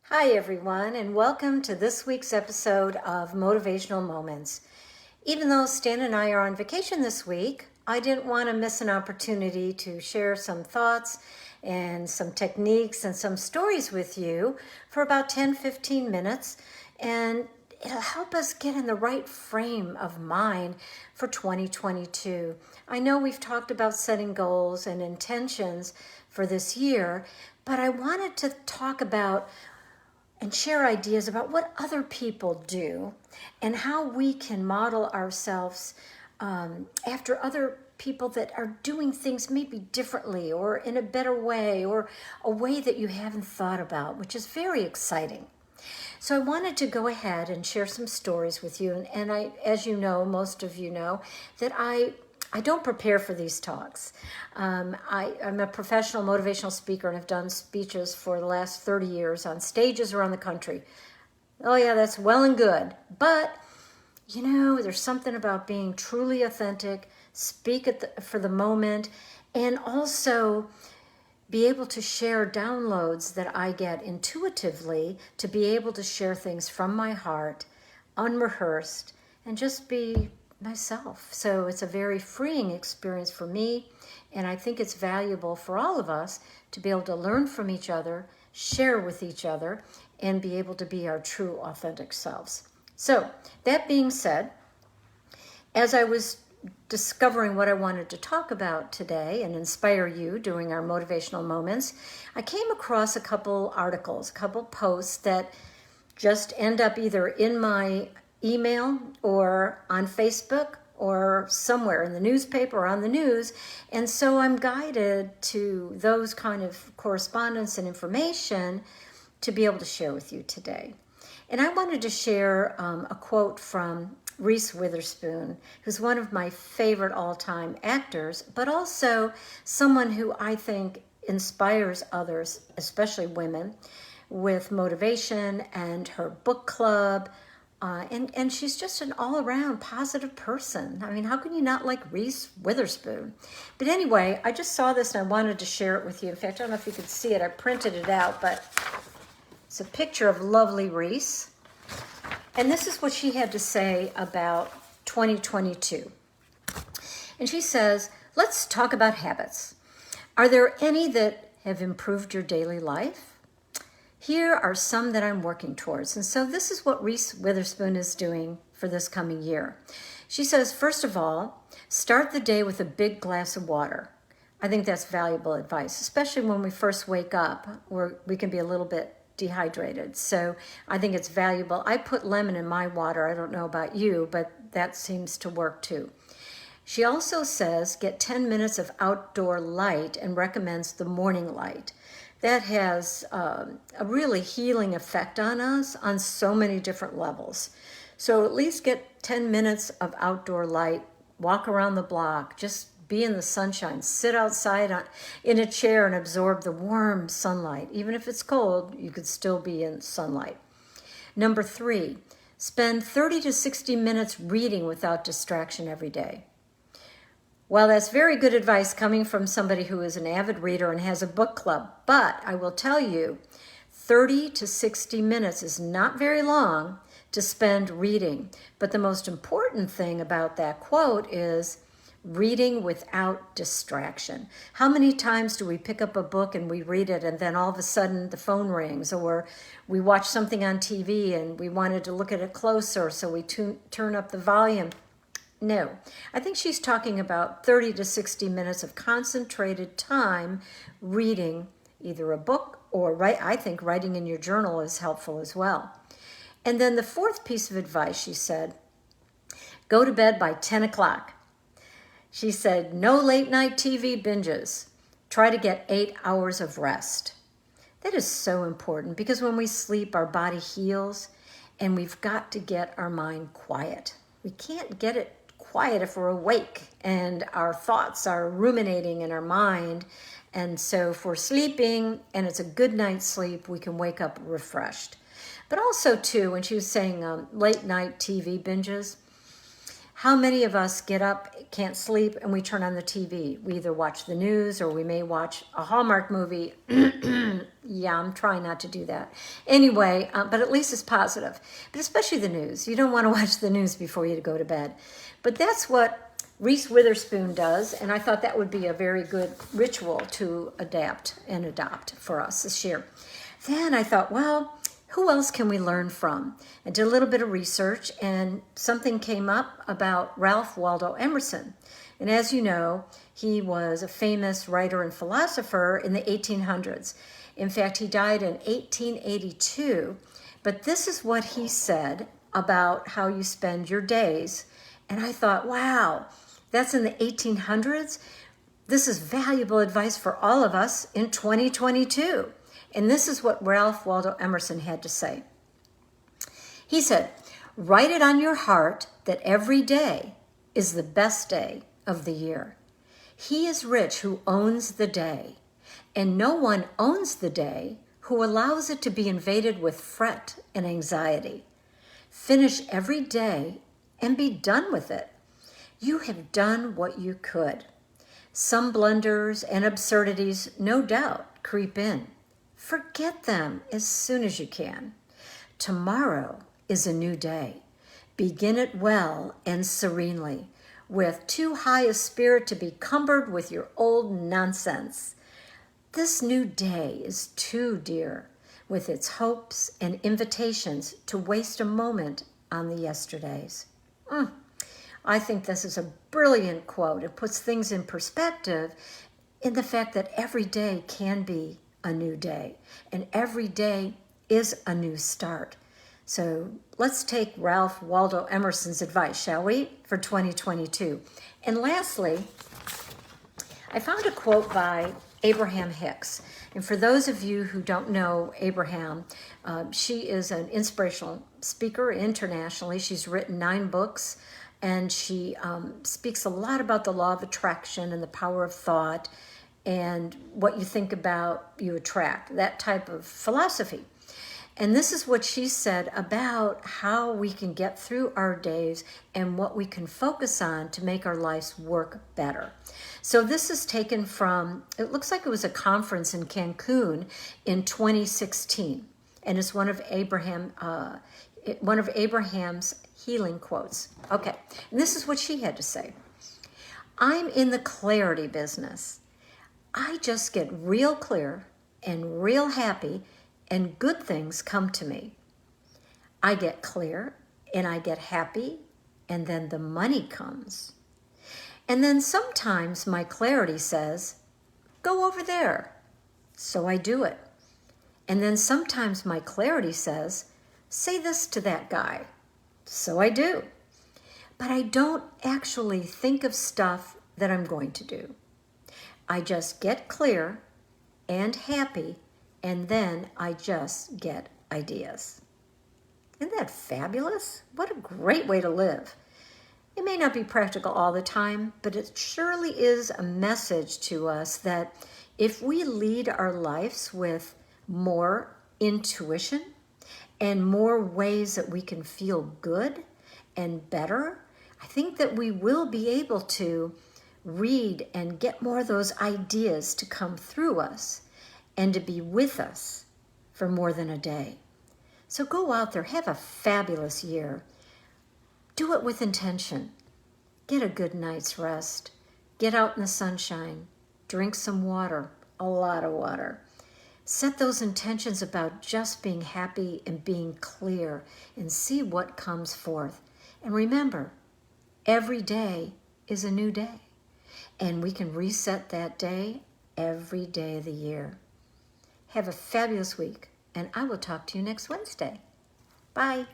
Hi, everyone, and welcome to this week's episode of Motivational Moments. Even though Stan and I are on vacation this week, I didn't want to miss an opportunity to share some thoughts and some techniques and some stories with you for about 10-15 minutes. And it'll help us get in the right frame of mind for 2022. I know we've talked about setting goals and intentions for this year, but I wanted to talk about and share ideas about what other people do and how we can model ourselves after other people that are doing things maybe differently or in a better way or a way that you haven't thought about, which is very exciting. So I wanted to go ahead and share some stories with you. And I, as you know, most of you know, that I don't prepare for these talks. I'm a professional motivational speaker and have done speeches for the last 30 years on stages around the country. Oh yeah, that's well and good. But, you know, there's something about being truly authentic, speak for the moment, and also be able to share downloads that I get intuitively to be able to share things from my heart, unrehearsed, and just be myself. So it's a very freeing experience for me, and I think it's valuable for all of us to be able to learn from each other, share with each other, and be able to be our true authentic selves. So that being said, as I was discovering what I wanted to talk about today and inspire you during our motivational moments, I came across a couple articles, a couple posts that just end up either in my email or on Facebook or somewhere in the newspaper or on the news. And so I'm guided to those kind of correspondence and information to be able to share with you today. And I wanted to share a quote from Reese Witherspoon, who's one of my favorite all-time actors, but also someone who I think inspires others, especially women, with motivation and her book club. And she's just an all-around positive person. I mean, how can you not like Reese Witherspoon? But anyway, I just saw this and I wanted to share it with you. In fact, I don't know if you could see it. I printed it out, but it's a picture of lovely Reese. And this is what she had to say about 2022. And she says, let's talk about habits. Are there any that have improved your daily life? Here are some that I'm working towards. And so this is what Reese Witherspoon is doing for this coming year. She says, first of all, start the day with a big glass of water. I think that's valuable advice, especially when we first wake up, where we can be a little bit dehydrated. So I think it's valuable. I put lemon in my water. I don't know about you, but that seems to work too. She also says get 10 minutes of outdoor light and recommends the morning light. That has a really healing effect on us on so many different levels. So at least get 10 minutes of outdoor light, walk around the block, just be in the sunshine, sit outside in a chair and absorb the warm sunlight. Even if it's cold, you could still be in sunlight. Number 3, spend 30 to 60 minutes reading without distraction every day. Well, that's very good advice coming from somebody who is an avid reader and has a book club. But I will tell you, 30 to 60 minutes is not very long to spend reading. But the most important thing about that quote is reading without distraction. How many times do we pick up a book and we read it and then all of a sudden the phone rings, or we watch something on TV and we wanted to look at it closer, so we turn up the volume? No, I think she's talking about 30 to 60 minutes of concentrated time reading either a book or I think writing in your journal is helpful as well. And then the fourth piece of advice, she said, go to bed by 10 o'clock. She said, no late night TV binges. Try to get 8 hours of rest. That is so important because when we sleep, our body heals, and we've got to get our mind quiet. We can't get it quiet if we're awake and our thoughts are ruminating in our mind. And so if we're sleeping and it's a good night's sleep, we can wake up refreshed. But also too, when she was saying late night TV binges, How many of us get up, can't sleep, and we turn on the TV? We either watch the news or we may watch a Hallmark movie. Yeah, I'm trying not to do that. Anyway, but at least it's positive. But especially the news. You don't want to watch the news before you go to bed. But that's what Reese Witherspoon does, and I thought that would be a very good ritual to adapt and adopt for us this year. Then I thought, well, who else can we learn from? I did a little bit of research, and something came up about Ralph Waldo Emerson. And as you know, he was a famous writer and philosopher in the 1800s. In fact, he died in 1882. But this is what he said about how you spend your days. And I thought, wow, that's in the 1800s? This is valuable advice for all of us in 2022. And this is what Ralph Waldo Emerson had to say. He said, write it on your heart that every day is the best day of the year. He is rich who owns the day, and no one owns the day who allows it to be invaded with fret and anxiety. Finish every day and be done with it. You have done what you could. Some blunders and absurdities, no doubt, creep in. Forget them as soon as you can. Tomorrow is a new day. Begin it well and serenely, with too high a spirit to be cumbered with your old nonsense. This new day is too dear, with its hopes and invitations, to waste a moment on the yesterdays. I think this is a brilliant quote. It puts things in perspective in the fact that every day can be a new day, and every day is a new start. So let's take Ralph Waldo Emerson's advice, shall we, for 2022. And lastly, I found a quote by Abraham Hicks. And for those of you who don't know Abraham, she is an inspirational speaker internationally. She's written 9 books, and she speaks a lot about the law of attraction and the power of thought, and what you think about, you attract, that type of philosophy. And this is what she said about how we can get through our days and what we can focus on to make our lives work better. So this is taken from, it looks like it was a conference in Cancun in 2016. And it's one of Abraham's healing quotes. Okay, and this is what she had to say. I'm in the clarity business. I just get real clear and real happy, and good things come to me. I get clear and I get happy, and then the money comes. And then sometimes my clarity says, go over there. So I do it. And then sometimes my clarity says, say this to that guy. So I do. But I don't actually think of stuff that I'm going to do. I just get clear and happy, and then I just get ideas. Isn't that fabulous? What a great way to live. It may not be practical all the time, but it surely is a message to us that if we lead our lives with more intuition and more ways that we can feel good and better, I think that we will be able to read and get more of those ideas to come through us and to be with us for more than a day. So go out there, have a fabulous year. Do it with intention. Get a good night's rest. Get out in the sunshine. Drink some water, a lot of water. Set those intentions about just being happy and being clear, and see what comes forth. And remember, every day is a new day. And we can reset that day every day of the year. Have a fabulous week, and I will talk to you next Wednesday. Bye.